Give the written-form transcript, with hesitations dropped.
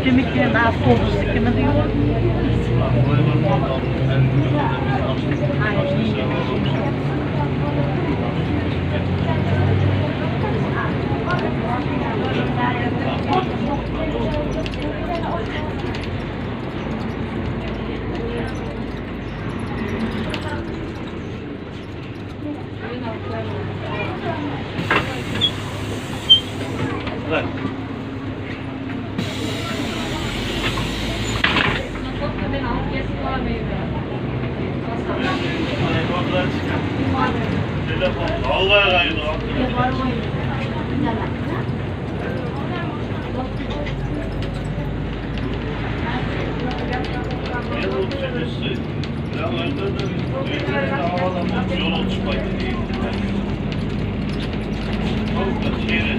Demek ki avtobüs kimi diyor? Evet. Telefon, vallahi kaydı. Ne oldu süresi? Ya öyle de havalanmak yol oluşmaydı değil. Çok da şehre